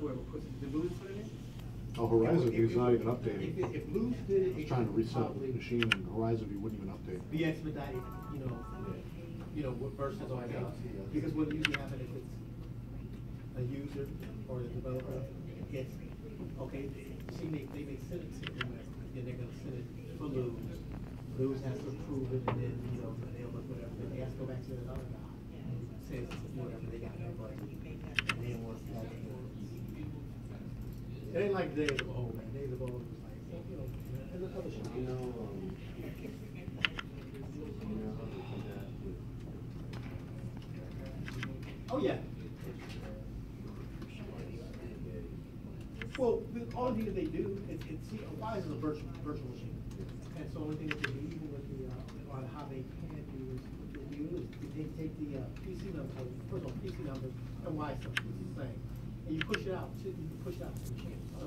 whoever puts it, did Lose put it in? Oh, Horizon View's not even updating. If Lose did it, I was it trying to could reset probably the machine and Horizon View wouldn't even update. be expedited, versus because what usually happens if it's a user or a developer, it's, okay, see, they may send it to them, then they're gonna send it for Lose. Lose has to approve it, and then, they'll look whatever, then they have to go back to the other guy, says whatever they got in their budget. And then once that's done. It ain't like Days of Old, man. Days of Old was like, and the other shit. How they come out with? Oh, yeah. Well, all these they do, see, Wise is a virtual machine. And so only thing that they do, even with on how they can do is, they take the PC number, first of all, PC numbers, and Wise stuff is the same. And you push it out to the machine. So